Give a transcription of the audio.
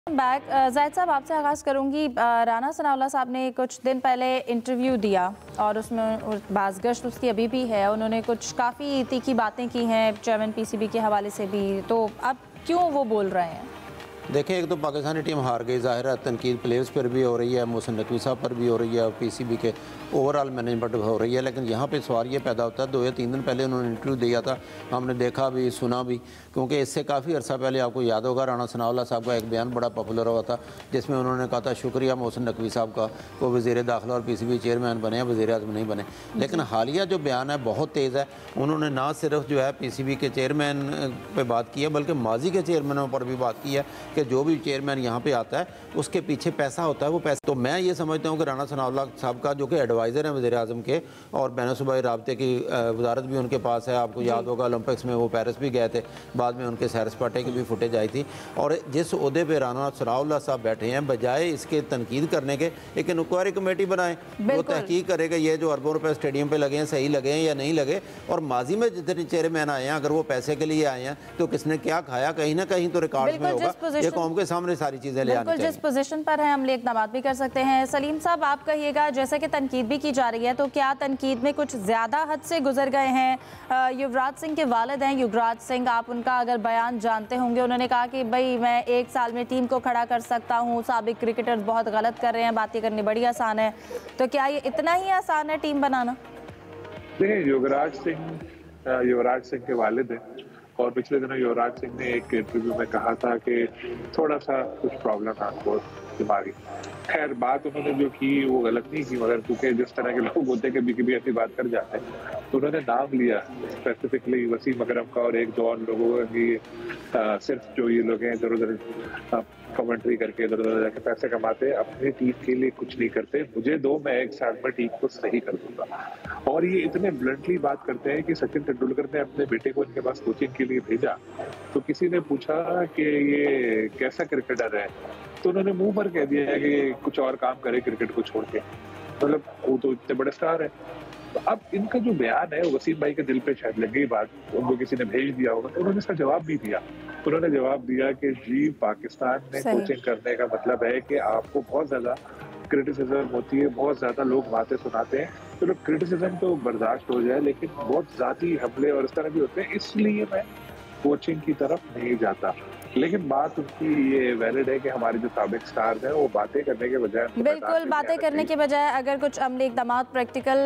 Back Zahid साहब, आपसे आगाज़ करूंगी। राना सनाउल्लाह साहब ने कुछ दिन पहले इंटरव्यू दिया और उसमें बाज़गश्त उसकी अभी भी है। उन्होंने कुछ काफ़ी तीखी बातें की हैं चेयरमैन पीसीबी के हवाले से भी। तो अब क्यों वो बोल रहे हैं? देखें, एक तो पाकिस्तानी टीम हार गई, ज़ाहिर है तनकीद प्लेयर्स पर भी हो रही है, मोहसिन नकवी साहब पर भी हो रही है, पीसीबी के ओवरऑल मैनेजमेंट हो रही है। लेकिन यहाँ पे सवाल ये पैदा होता है, 2 या 3 दिन पहले उन्होंने इंटरव्यू दिया था, हमने देखा भी सुना भी, क्योंकि इससे काफ़ी अर्सा पहले आपको याद होगा राना सनाउल्लाह साहब का एक बयान बड़ा पॉपुलर हुआ था, जिसमें उन्होंने कहा था शुक्रिया मोहसिन नकवी साहब का, वो वज़ीर दाखिला और पीसीबी चेयरमैन बने, वज़ीर आज़म नहीं बने। लेकिन हालिया जो बयान है बहुत तेज़ है। उन्होंने ना सिर्फ जो है पीसीबी के चेयरमैन पर बात की है, बल्कि माजी के चेयरमैनों पर भी बात की है कि जो भी चेयरमैन यहाँ पे आता है उसके पीछे पैसा होता है, वो पैसा। तो मैं ये समझता हूँ कि राना सनाउल्लाह साहब का जो कि एडवाइज़र हैं वज़ीर आज़म के और बैन-ए-सूबाई राब्ते की वजारत भी उनके पास है। आपको याद होगा ओलंपिक्स में वो पेरिस भी गए थे, बाद में उनके सैर सपाटे की भी फुटेज आई थी। और जिस ओहदे पे राना सनाउल्लाह साहब बैठे हैं, बजाय इसके तनकीद करने के एक इंक्वायरी कमेटी बनाएं, वो तहकीक करेगा ये जो अरबों रुपये स्टेडियम पर लगे हैं सही लगे हैं या नहीं लगे। और माजी में जितने चेयरमैन आए हैं, अगर वो पैसे के लिए आए हैं तो किसने क्या खाया, कहीं ना कहीं तो रिकॉर्ड में होगा। ये कौम के सामने सारी चीज़ें ले आनी चाहिए। जिस पोजीशन पर है अमली इक़दामात भी कर सकते हैं। सलीम साहब, आप कहिएगा, जैसे कि तनकीद भी की जा रही है, तो क्या तनकीद में कुछ ज़्यादा हद से गुजर गए हैं? युवराज सिंह के वालिद हैं युवराज सिंह, आप उनका अगर बयान जानते होंगे, उन्होंने कहा कि भाई मैं 1 साल में टीम को खड़ा कर सकता हूँ, साबिक क्रिकेटर्स बहुत गलत कर रहे हैं, बातें करनी बड़ी आसान है। तो क्या ये इतना ही आसान है टीम बनाना? देखिए, युवराज सिंह के वालिद हैं और पिछले दिनों युवराज सिंह ने एक इंटरव्यू में कहा था कि थोड़ा सा कुछ प्रॉब्लम है आपको दिमागी। खैर, बात उन्होंने जो की वो गलत नहीं की, मगर क्योंकि जिस तरह के लोग होते हैं कभी कभी ऐसी बात कर जाते हैं, तो उन्होंने नाम लिया स्पेसिफिकली वसीम अकरम का और एक दो और लोगों की। सिर्फ जो ये लोग हैं इधर उधर कमेंट्री करके इधर उधर जाके पैसे कमाते हैं, अपनी टीम के लिए कुछ नहीं करते। मुझे दो, मैं 1 साल में टीम को सही कर दूंगा। और ये इतने ब्लंटली बात करते हैं कि सचिन तेंदुलकर ने अपने बेटे को इनके पास कोचिंग के लिए भेजा, तो किसी ने पूछा कि ये कैसा क्रिकेटर है, तो उन्होंने मुंह पर कह दिया है कि कुछ और काम करे क्रिकेट को छोड़ के। मतलब वो तो इतने बड़े स्टार है। तो अब इनका जो बयान है, वसीम भाई के दिल पे शायद लग गई बात, उनको किसी ने भेज दिया होगा, तो उन्होंने इसका जवाब भी दिया। उन्होंने जवाब दिया कि जी, पाकिस्तान में कोचिंग करने का मतलब है कि आपको बहुत ज्यादा क्रिटिसिज्म होती है, बहुत ज्यादा लोग बातें सुनाते हैं। तो लोग क्रिटिसिज्म तो बर्दाश्त हो जाए, लेकिन बहुत जाती हमले और इस तरह भी होते हैं, इसलिए मैं कोचिंग की तरफ नहीं जाता। लेकिन बात उनकी ये वैलिड है कि हमारे जो साबिक स्टार्स हैं वो बातें करने के बजाय, बिल्कुल बातें करने के बजाय अगर कुछ अमली इक़दामात प्रैक्टिकल